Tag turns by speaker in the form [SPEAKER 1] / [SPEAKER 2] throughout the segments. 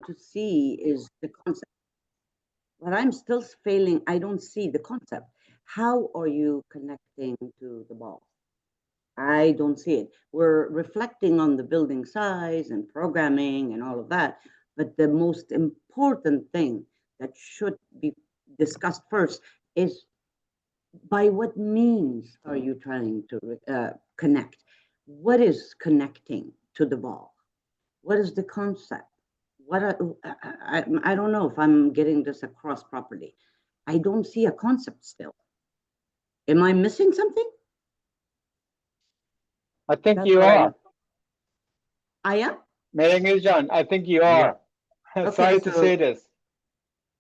[SPEAKER 1] to see is the concept. But I'm still failing. I don't see the concept. How are you connecting to the ball? I don't see it. We're reflecting on the building size and programming and all of that. But the most important thing that should be discussed first is by what means are you trying to connect? What is connecting to the ball? What is the concept? I don't know if I'm getting this across properly. I don't see a concept still. Am I missing something?
[SPEAKER 2] I think you are.
[SPEAKER 1] I am?
[SPEAKER 2] Merengujan, I think you are.
[SPEAKER 1] Okay,
[SPEAKER 2] Sorry to say this.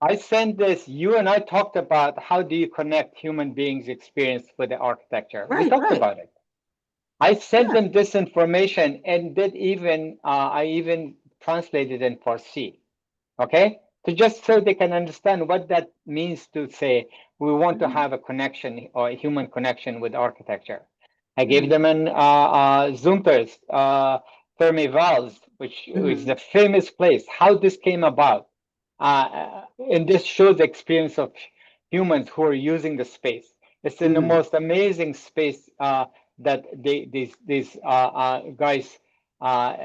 [SPEAKER 2] I sent this, you and I talked about how do you connect human beings' experience with the architecture. We talked about it. I sent them this information and did even, I even translated in Farsi, okay? To just so they can understand what that means to say, we want to have a connection or a human connection with architecture. I gave them an Zumper's Fermi Vals, which is the famous place, how this came about. And this shows the experience of humans who are using the space. It's in the most amazing space that these guys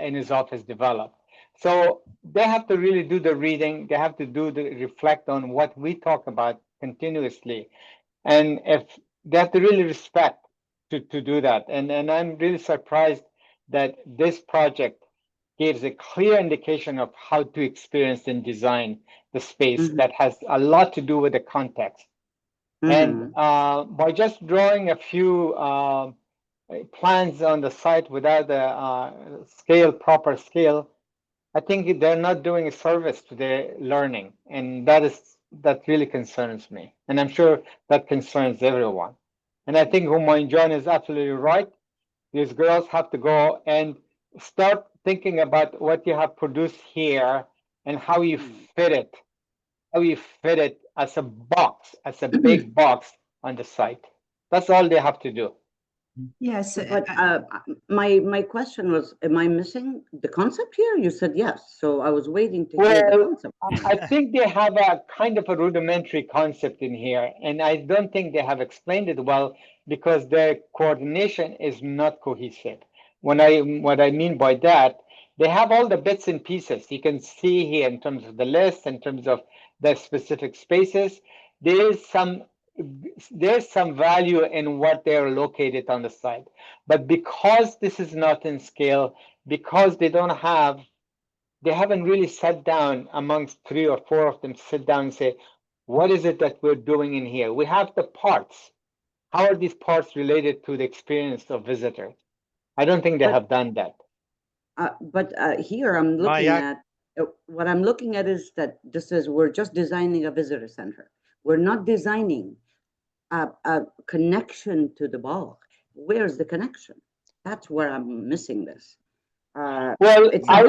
[SPEAKER 2] in his office developed. So they have to really do the reading. They have to do the reflect on what we talk about continuously, and if they have to really respect to do that. And I'm really surprised that this project gives a clear indication of how to experience and design the space that has a lot to do with the context. And by just drawing a few plans on the site without the proper scale, I think they're not doing a service to their learning, and that really concerns me. And I'm sure that concerns everyone. And I think Humayun John is absolutely right. These girls have to go and start thinking about what you have produced here and how you fit it as a box, as a big box on the site. That's all they have to do.
[SPEAKER 1] Yes, but my question was, am I missing the concept here? You said yes, so I was waiting to hear the concept.
[SPEAKER 2] I think they have a kind of a rudimentary concept in here, and I don't think they have explained it well because their coordination is not cohesive. What I mean by that, they have all the bits and pieces. You can see here in terms of the list, in terms of the specific spaces. There's some value in what they're located on the site. But because this is not in scale, because they haven't really sat down amongst 3 or 4 of them, sit down and say, what is it that we're doing in here? We have the parts. How are these parts related to the experience of visitors? I don't think they have done that.
[SPEAKER 1] But here I'm looking at, what I'm looking at is that this is, we're just designing a visitor center. We're not designing a connection to the ball. Where's the connection? That's where I'm missing this.
[SPEAKER 2] Well, if I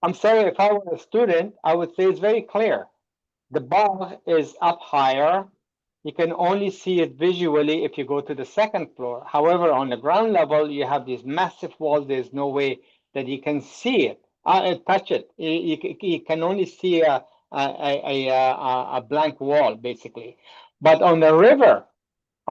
[SPEAKER 2] I'm sorry, if I were a student, I would say it's very clear. The ball is up higher. You can only see it visually if you go to the second floor. However, on the ground level, you have these massive walls. There's no way that you can see it, touch it. You can only see a blank wall, basically. But on the river,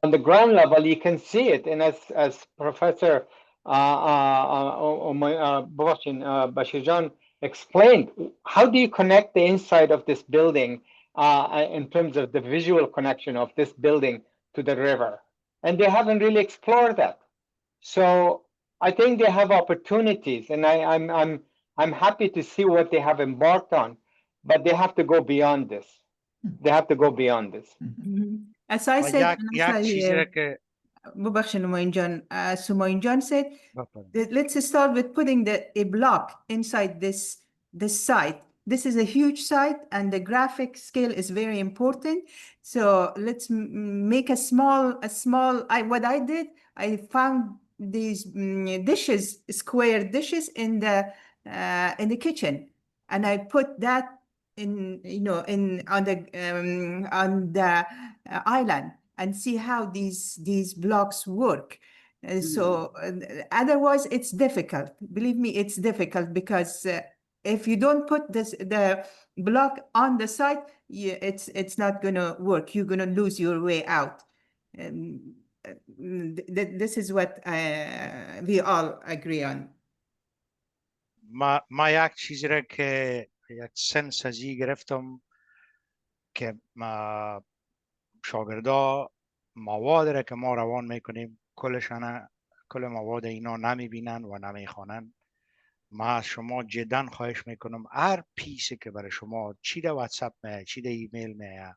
[SPEAKER 2] on the ground level, you can see it. And as Professor Bashirjan explained, how do you connect the inside of this building in terms of the visual connection of this building to the river? And they haven't really explored that. So I think they have opportunities, and I'm happy to see what they have embarked on, but they have to go beyond this. They have to go beyond this.
[SPEAKER 3] As I said, Sumoyn John said, let's start with putting a block inside this site. This is a huge site, and the graphic scale is very important. So let's make a small. What I did, I found these dishes, square dishes in the kitchen, and I put that on the island, and see how these blocks work. So otherwise it's difficult. Believe me, it's difficult because if you don't put the block on the site, it's not gonna work. You're gonna lose your way out. This is what we all agree on.
[SPEAKER 4] ما یک چیزی را که یک سنسازی گرفتم که ما شاگردا مواد را که ما روان میکنیم کل مواد اینا نمیبینن و نمیخوانن. ما از شما جدا خواهش میکنم هر پیسی که برای شما چی در واتساپ میه، چی در ایمیل میه،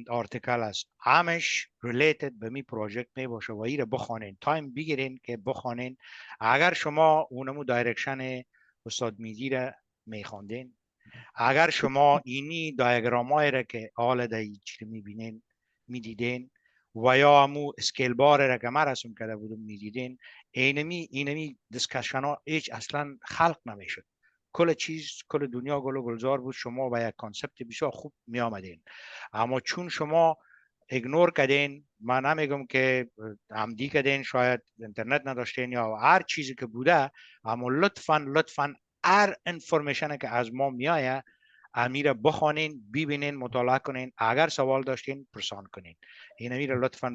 [SPEAKER 4] آرتیکل است، همش ریلیتد به می پروژکت می باشه و ایره بخوانین، تایم بگیرین که بخوانین. اگر شما اونمو دایرکشن استاد میدی را میخواندین، اگر شما اینی دایگرامای را که حال در چی میبینین میدیدین و یا همو اسکیل بار را که من رسم کرده بودم میدیدین، اینمی دیسکشن ها هیچ اصلا خلق نمیشد. کل چیز، کل دنیا گل و گلزار بود، شما با یک کانسپت بسیار خوب می آمدین. اما چون شما ایگنور کردین، من نمیگم که عمدی کردین، شاید اینترنت نداشتین یا هر چیزی که بوده، اما لطفاً هر انفورمیشن که از ما میایه امیر بخوانین، ببینین، مطالعه کنین، اگر سوال داشتین پرسان کنین. این امیر لطفاً